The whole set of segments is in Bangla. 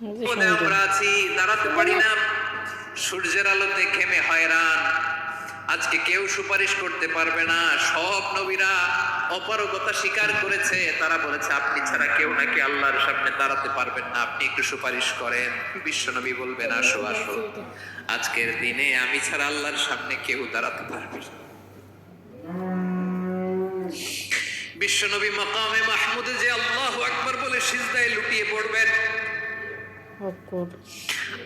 আমরা আছি, দাঁড়াতে পারি না, সূর্যের আলোতে ঘেমে হয়রান। আজকে কেউ সুপারিশ করতে পারবে না। সব নবীরা অপারগতা স্বীকার করেছে, তারা বলেছে আপনি ছাড়া কেউ নাকি আল্লাহর সামনে দাঁড়াতে পারবেন না, আপনি একটু সুপারিশ করেন। বিশ্বনবী বলবেন আসো আসো, আজকের দিনে আমি ছাড়া আল্লাহর সামনে কেউ দাঁড়াতে পারবে না। বিশ্বনবী মাকামে মাহমুদে যে আল্লাহু আকবার বলে সিজদায় লুটিয়ে পড়বেন,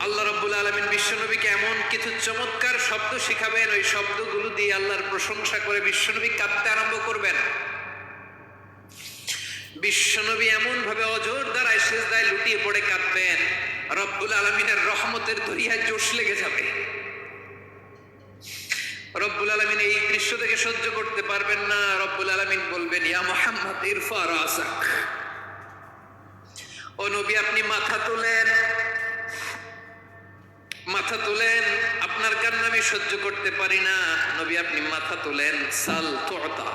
আল্লাহ রাব্বুল আলামিন বিশ্বনবীকে এমন কিছু চমৎকার শব্দ শিখাবেন, ওই শব্দগুলো দিয়ে আল্লাহর প্রশংসা করে বিশ্বনবী কাঁদতে আরম্ভ করবেন। বিশ্বনবী এমন ভাবে অজর দ্বারায় সিজদায় লুটিয়ে পড়ে কাঁদবেন, রব্বুল আলামিনের রহমতের দরিয়ায় জোশ লেগে যাবে। রব্বুল আলামিন এই দৃশ্য থেকে সহ্য করতে পারবেন না। রব্বুল আলামিন বলবেন ইয়া মুহাম্মদ ইরফা রাসাক, ও নবী আপনি মাথা তোলেন, মাথা তোলেন, আপনার কান্না আমি সহ্য করতে পারি না। নবী আপনি মাথা তোলেন, সাল তুতা,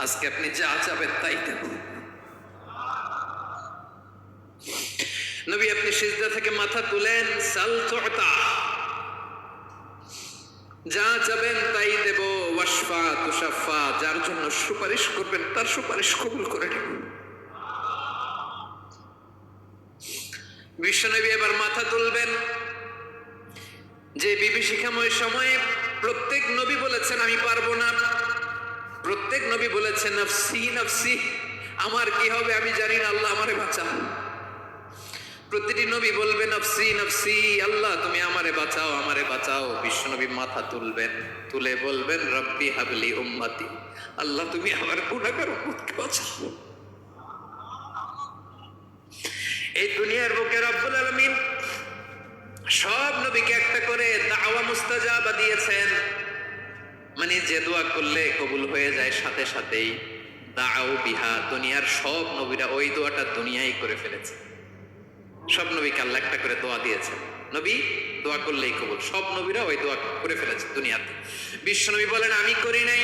আজকে আপনি যা চাবেন তাই দেব। নবী আপনি সিজদা থেকে মাথা তুলেন, সাল তুতা, যা চাবেন তাই দেব। ওয়াশফা তুশাফা, যার জন্য সুপারিশ করবেন তার সুপারিশ কবুল করে নেব। বিশ্বনবী এবার মাথা তুলবেন। যে বিভীষিকাময় সময়ে প্রত্যেক নবী বলেছেন আমি পারবো না, প্রত্যেক নবী বলেছেন নফসি নফসি, আমার কি হবে আমি জানি না, আল্লাহ আমারে বাঁচাও। প্রতিটি নবী বলবে নফসি নফসি, আল্লাহ তুমি আমারে বাঁচাও আমারে বাঁচাও। বিশ্বনবী মাথা তুলবেন, তুলে বলবেন রব্বি হাবলি উম্মতি, আল্লাহ তুমি আমার গুনাহগার উম্মতকে বাঁচাও। এই দুনিয়ার বুকে রব্বুল আলামিন সব নবীকে একটা করে দাওয়া মুস্তাজাবা দিয়েছেন, মানে যে দোয়া করলে কবুল হয়ে যায় সাথে সাথেই। দাও বিহা, দুনিয়ার সব নবীরা ওই দোয়াটা দুনিয়ায় করে ফেলেছে। সব নবীকে আল্লাহ একটা করে দোয়া দিয়েছেন, নবী দোয়া করলেই কবুল। সব নবীরা ওই দোয়া করে ফেলেছে দুনিয়াতে। বিশ্বনবী বলেন আমি করি নাই।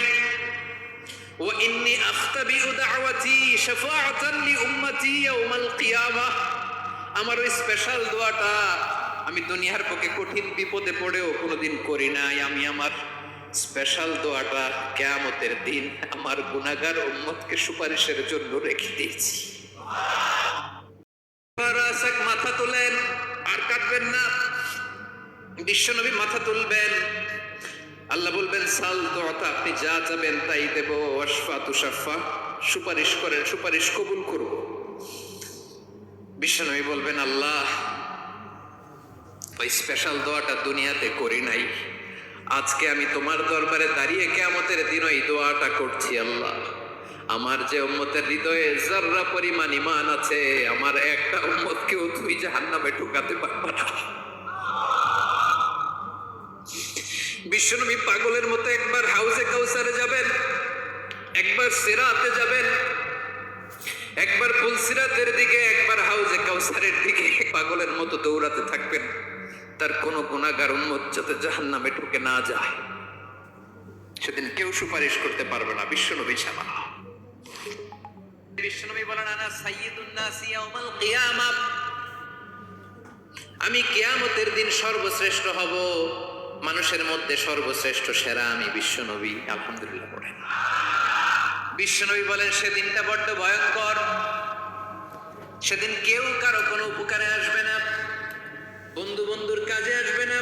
ওয়া ইন্নী আখতাবিউ দাওয়াতি শাফাআতান লি উম্মতি ইয়াউমাল কিয়ামাহ, আমার ওই স্পেশাল দোয়াটা আমি দুনিয়ার পক্ষে কঠিন বিপদে পড়েও কোনোদিন করি নাই। আমি আমার স্পেশাল দোয়াটা কিয়ামতের দিন আমার গুনাহগার উম্মতকে সুপারিশের জন্য রেখে দিয়েছি। মাথা তোলেন, আর কাটবেন না। বিশ্বনবী মাথা তুলবেন, আল্লাহ বলবেন সাল দোয়াটা, আপনি যা চাবেন তাই দেব। ওয়াশফা তুশাফা, সুপারিশ করেন সুপারিশ কবুল করব। বিশ্বনবী বলবেন আল্লাহ ওই স্পেশাল দোয়াটা দুনিয়াতে করি নাই, আজকে আমি তোমার দরবারে দাঁড়িয়ে কিয়ামতের দিন ওই দোয়াটা করছি। আল্লাহ আমার যে উম্মতের হৃদয়ে যাররা পরিমাণ ঈমান আছে, আমার একটা উম্মতকেও তুমি জাহান্নামে ঢোকাতে পারবে না। বিশ্বনবী পাগলের মতো একবার হাউজে কাউসারে যাবেন, একবার সিরাতে যাবেন, একবার পুলসিরাতের দিকে, একবার হাউজে কাউসারের দিকে পাগলের মতো দৌড়াতে থাকবেন। তার কোনো গুনাহগার উম্মত যাতে জাহান্নামে ঢুকে না যায়। সেদিন কেউ সুপারিশ করতে পারবে না বিশ্বনবী ছাড়া। বিশ্বনবী বলেন আনা সাইয়্যিদুন নাস ইয়াউমাল কিয়ামাহ, আমি কিয়ামতের দিন সর্বশ্রেষ্ঠ হব, মানুষের মধ্যে সর্বশ্রেষ্ঠ সেরা আমি বিশ্বনবী। আলহামদুলিল্লাহ পড়েন। বিশ্বনবী বলেন সেদিনটা বড্ড ভয়ঙ্কর, সেদিন কেউ কারো কোনো উপকারে আসবে না, বন্ধু বন্ধুর কাজে আসবে না,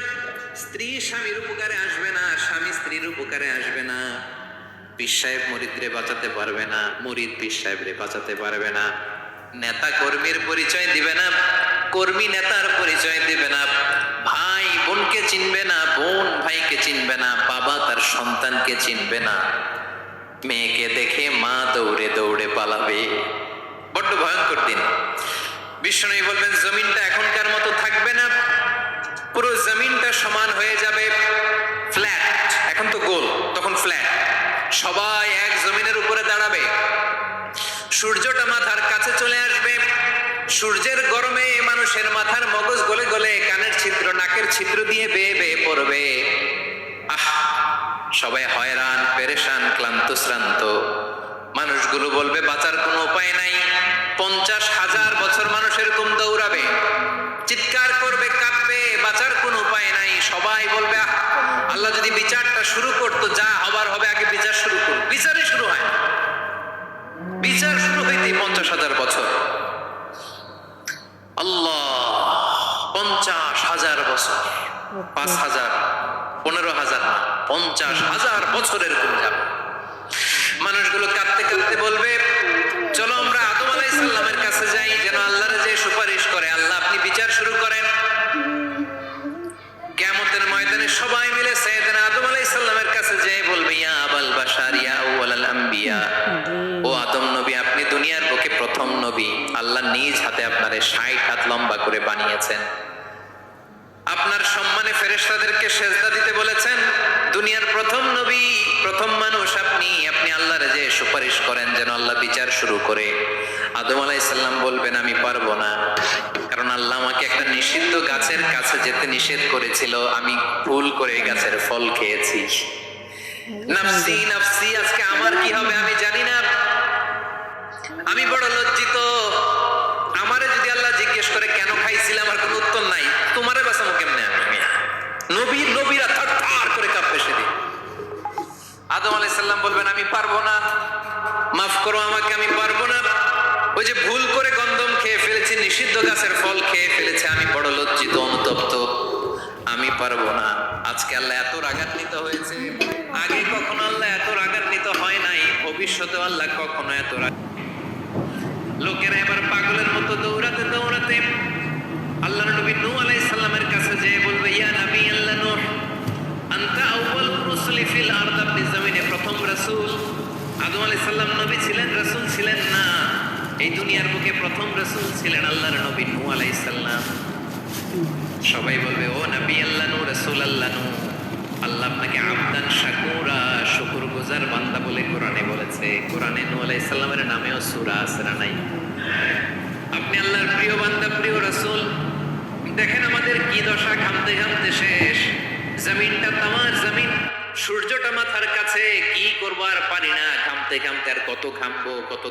স্ত্রী স্বামীর উপকারে আসবে না, স্বামী স্ত্রীর উপকারে আসবে না, পীর সাহেব মুরিদরে বাঁচাতে পারবে না, মুরিদ পীর সাহেবরে বাঁচাতে পারবে না, নেতা কর্মীর পরিচয় দিবে না, কর্মী নেতার পরিচয় দিবে না, ভাই বোনকে চিনবে না, বোন ভাইকে চিনবে না, বাবা তার সন্তানকে চিনবে না, মেয়েকে দেখে মা দৌড়ে দৌড়ে পালাবে। বড্ড ভয়ঙ্কর দিন। বিশ্বনবী বলবেন জমিনটা এখনকার মতো থাকবে না, পুরো জমিনটা সমান হয়ে যাবে, ফ্ল্যাট। এখন তো গোল, তখন ফ্ল্যাট। সবাই এক জমিনের উপরে দাঁড়াবে, সূর্যটা মাথার কাছে চলে আসবে, সূর্যের গরমে মানুষের মাথার মগজ গলে গলে কানের ছিদ্র নাকের ছিদ্র দিয়ে বেয়ে বেয়ে পড়বে। আহ, সবাই হয়রান পেরেশান ক্লান্ত শ্রান্ত। মানুষগুলো বলবে বাঁচার কোনো উপায় নাই। 50,000 বছর মানুষ এরকম দৌড়াবে, চিৎকার সবাই বলবে আহ, আল্লাহ যদি বিচারটা শুরু করতো, যা হবার হবে আগে বিচার শুরু করুক। বিচারই শুরু হয় না। বিচার শুরু হইতে 50,000 বছর। আল্লাহ, 50,000 বছর, 5,000, 15,000 না, 50,000 বছরের কোন যাবে। মানুষগুলো কাঁদতে কাঁদতে বলবে, চলো আমরা আদম আলাইহিস সালামের কাছে যাই, যেন আল্লাহর যে সুপারিশ করে, আল্লাহ আপনি বিচার শুরু করেন। কিয়ামতের ময়দানে সবাই মিলে সাইয়েদনা আদম আলাইহিস সালামের কাছে যেয়ে বলবে, ইয়া আবাল বাশার ইয়া আউয়ালাল আম্বিয়া, ও আদম নবী, আপনি দুনিয়ার বুকে প্রথম নবী। আল্লাহ নিজ হাতে আপনারে 60 হাত লম্বা করে বানিয়েছেন। আপনার সম্মানে ফেরেশতাদেরকে সেজদা দিতে বলেছেন। দুনিয়ার প্রথম নবী, প্রথম মানুষ আপনি। আপনি আল্লাহর যে সুপারিশ করেন যেন আল্লাহ বিচার শুরু করে। আদম আলাইহিস সালাম বলবেন, আমি পারবো না, কারণ আল্লাহ আমাকে একটা নিষিদ্ধ গাছের কাছে যেতে নিষেধ করেছিল, আমি ভুল করে এই গাছের ফল খেয়েছি। নাফসি নাফসি, আজকে আমার কি হবে আমি জানি না, আমি বড় লজ্জিত। আমারে যদি আল্লাহ জিজ্ঞেস করে কেন খাইছিলাম, আমার কোনো উত্তর নাই। তোমারে বাঁচাবো কেমনে আমি? নবীরা থার করে কাঁপবে সেদিন। আদম আলাইহিস সালাম বলবেন, আমি পারবো না, মাফ করো আমাকে, আমি পারবো না। ওই যে ভুল করে গন্ধম খেয়ে ফেলেছি, নিষিদ্ধ গাছের ফল খেয়ে ফেলেছে, আমি বড় লজ্জিত, অনুতপ্ত, আমি পারবো না। আজকে আল্লাহ এত রাগান্বিত হয়েছে, আগে কখনো আল্লাহ এত রাগান্বিত হয় নাই, ভবিষ্যতে আল্লাহ কখনো এত লোকেরা এবার পাগলের মতো দৌড়াতে দৌড়াতে আল্লাহর নবী নূহ আলাইহিস সালামের কাছে যেয়ে বলবে, ইয়া নবী আল্লাহ নূহ, আনতা আউয়ালুর রুসুলি ফিল আরদ, আপনি জমিনে প্রথম রাসূল। আদম আলাইহিস সালাম নবী ছিলেন, রাসূল ছিলেন না। এই দুনিয়ার বুকে প্রথম রাসূল ছিলেন আল্লাহর নবী নূহ আলাইহিস সালাম। সবাই বলবে, ও নবী আল্লাহ নূহ, রাসূল আল্লাহ নূহ, আল্লাহ আপনাকে আবদান শাকুরা, শুকরগুজার বান্দা বলে কোরআনে বলেছে। কোরআনে নূহ আলাইহিস সালামের নামেও সূরা আছে না নাই? আপনি আল্লাহর প্রিয় বান্দা, প্রিয় রাসূল। দেখেন আমাদের কি দশা, ঘামতে ঘামতে শেষ। জমিনটা তামার জমিন, সূর্যটা মাথার কাছে, কি করবো আর পারি না, ঘামতে ঘামতে আর কত ঘামবো, কত